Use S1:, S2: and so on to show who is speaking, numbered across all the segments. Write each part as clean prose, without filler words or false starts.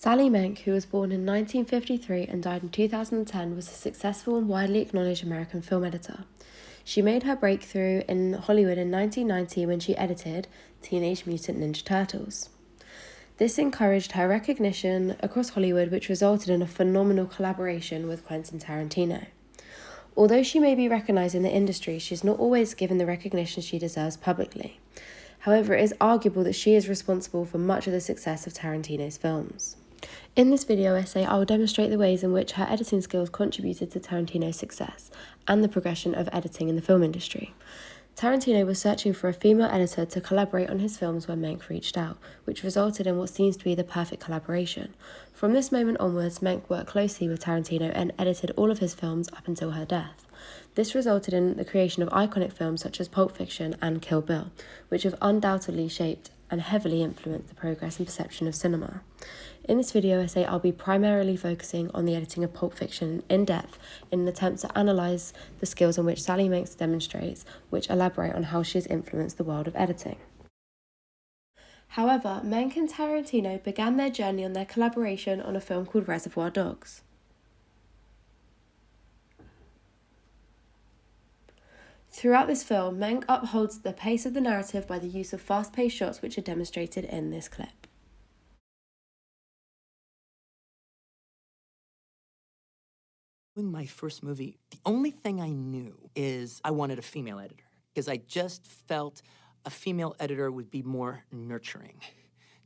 S1: Sally Menke, who was born in 1953 and died in 2010, was a successful and widely acknowledged American film editor. She made her breakthrough in Hollywood in 1990 when she edited Teenage Mutant Ninja Turtles. This encouraged her recognition across Hollywood, which resulted in a phenomenal collaboration with Quentin Tarantino. Although she may be recognised in the industry, she is not always given the recognition she deserves publicly. However, it is arguable that she is responsible for much of the success of Tarantino's films. In this video essay, I will demonstrate the ways in which her editing skills contributed to Tarantino's success and the progression of editing in the film industry. Tarantino was searching for a female editor to collaborate on his films when Menke reached out, which resulted in what seems to be the perfect collaboration. From this moment onwards, Menke worked closely with Tarantino and edited all of his films up until her death. This resulted in the creation of iconic films such as Pulp Fiction and Kill Bill, which have undoubtedly shaped and heavily influenced the progress and perception of cinema. In this video essay, I'll be primarily focusing on the editing of Pulp Fiction in depth in an attempt to analyse the skills in which Sally Menke demonstrates, which elaborate on how she has influenced the world of editing. However, Menke and Tarantino began their journey on their collaboration on a film called Reservoir Dogs. Throughout this film, Menke upholds the pace of the narrative by the use of fast-paced shots which are demonstrated in this clip.
S2: Doing my first movie, the only thing I knew is I wanted a female editor, because I just felt a female editor would be more nurturing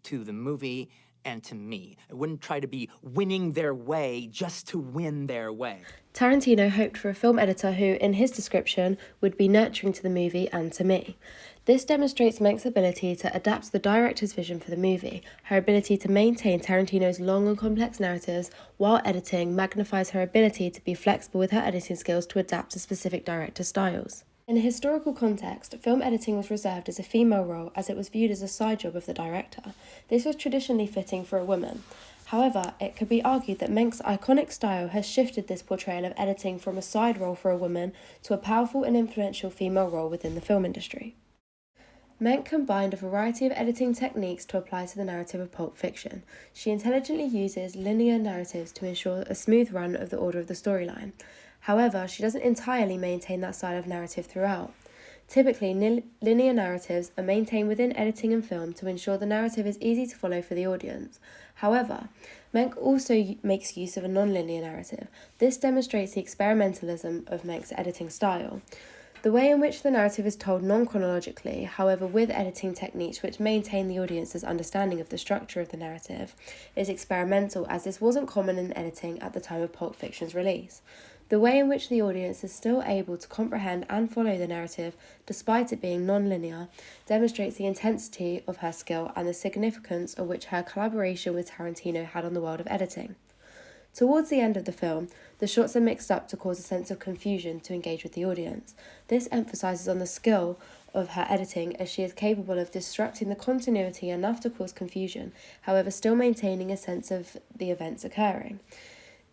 S2: to the movie and to me. I wouldn't try to be winning their way just to win their way.
S1: Tarantino hoped for a film editor who, in his description, would be nurturing to the movie and to me. This demonstrates Menke's ability to adapt the director's vision for the movie. Her ability to maintain Tarantino's long and complex narratives while editing magnifies her ability to be flexible with her editing skills to adapt to specific director styles. In a historical context, film editing was reserved as a female role as it was viewed as a side job of the director. This was traditionally fitting for a woman. However, it could be argued that Menke's iconic style has shifted this portrayal of editing from a side role for a woman to a powerful and influential female role within the film industry. Menke combined a variety of editing techniques to apply to the narrative of Pulp Fiction. She intelligently uses linear narratives to ensure a smooth run of the order of the storyline. However, she doesn't entirely maintain that style of narrative throughout. Typically, linear narratives are maintained within editing and film to ensure the narrative is easy to follow for the audience. However, Menke also makes use of a non-linear narrative. This demonstrates the experimentalism of Menke's editing style. The way in which the narrative is told non-chronologically, however with editing techniques which maintain the audience's understanding of the structure of the narrative, is experimental, as this wasn't common in editing at the time of Pulp Fiction's release. The way in which the audience is still able to comprehend and follow the narrative, despite it being non-linear, demonstrates the intensity of her skill and the significance of which her collaboration with Tarantino had on the world of editing. Towards the end of the film, the shots are mixed up to cause a sense of confusion to engage with the audience. This emphasises on the skill of her editing, as she is capable of disrupting the continuity enough to cause confusion, however still maintaining a sense of the events occurring.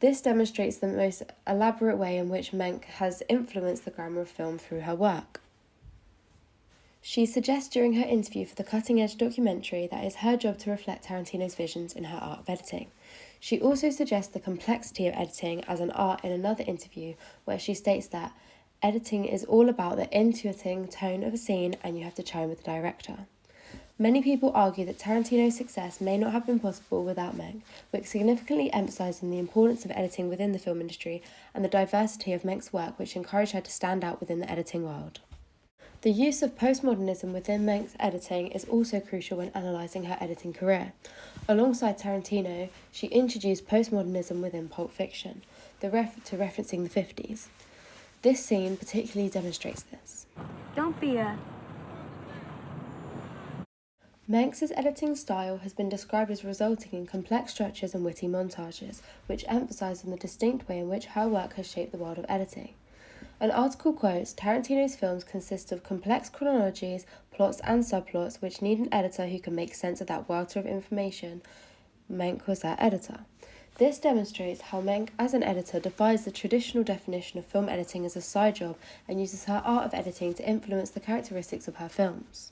S1: This demonstrates the most elaborate way in which Menke has influenced the grammar of film through her work. She suggests during her interview for the Cutting Edge documentary that it is her job to reflect Tarantino's visions in her art of editing. She also suggests the complexity of editing as an art in another interview, where she states that editing is all about the intuiting tone of a scene and you have to chime with the director. Many people argue that Tarantino's success may not have been possible without Menke, which significantly emphasising the importance of editing within the film industry and the diversity of Menke's work, which encouraged her to stand out within the editing world. The use of postmodernism within Menke's editing is also crucial when analysing her editing career. Alongside Tarantino, she introduced postmodernism within Pulp Fiction, referencing the 50s. This scene particularly demonstrates this.
S3: Don't be a...
S1: Menke's editing style has been described as resulting in complex structures and witty montages, which emphasise on the distinct way in which her work has shaped the world of editing. An article quotes, Tarantino's films consist of complex chronologies, plots and subplots which need an editor who can make sense of that welter of information. Menke was that editor. This demonstrates how Menke, as an editor, defies the traditional definition of film editing as a side job and uses her art of editing to influence the characteristics of her films.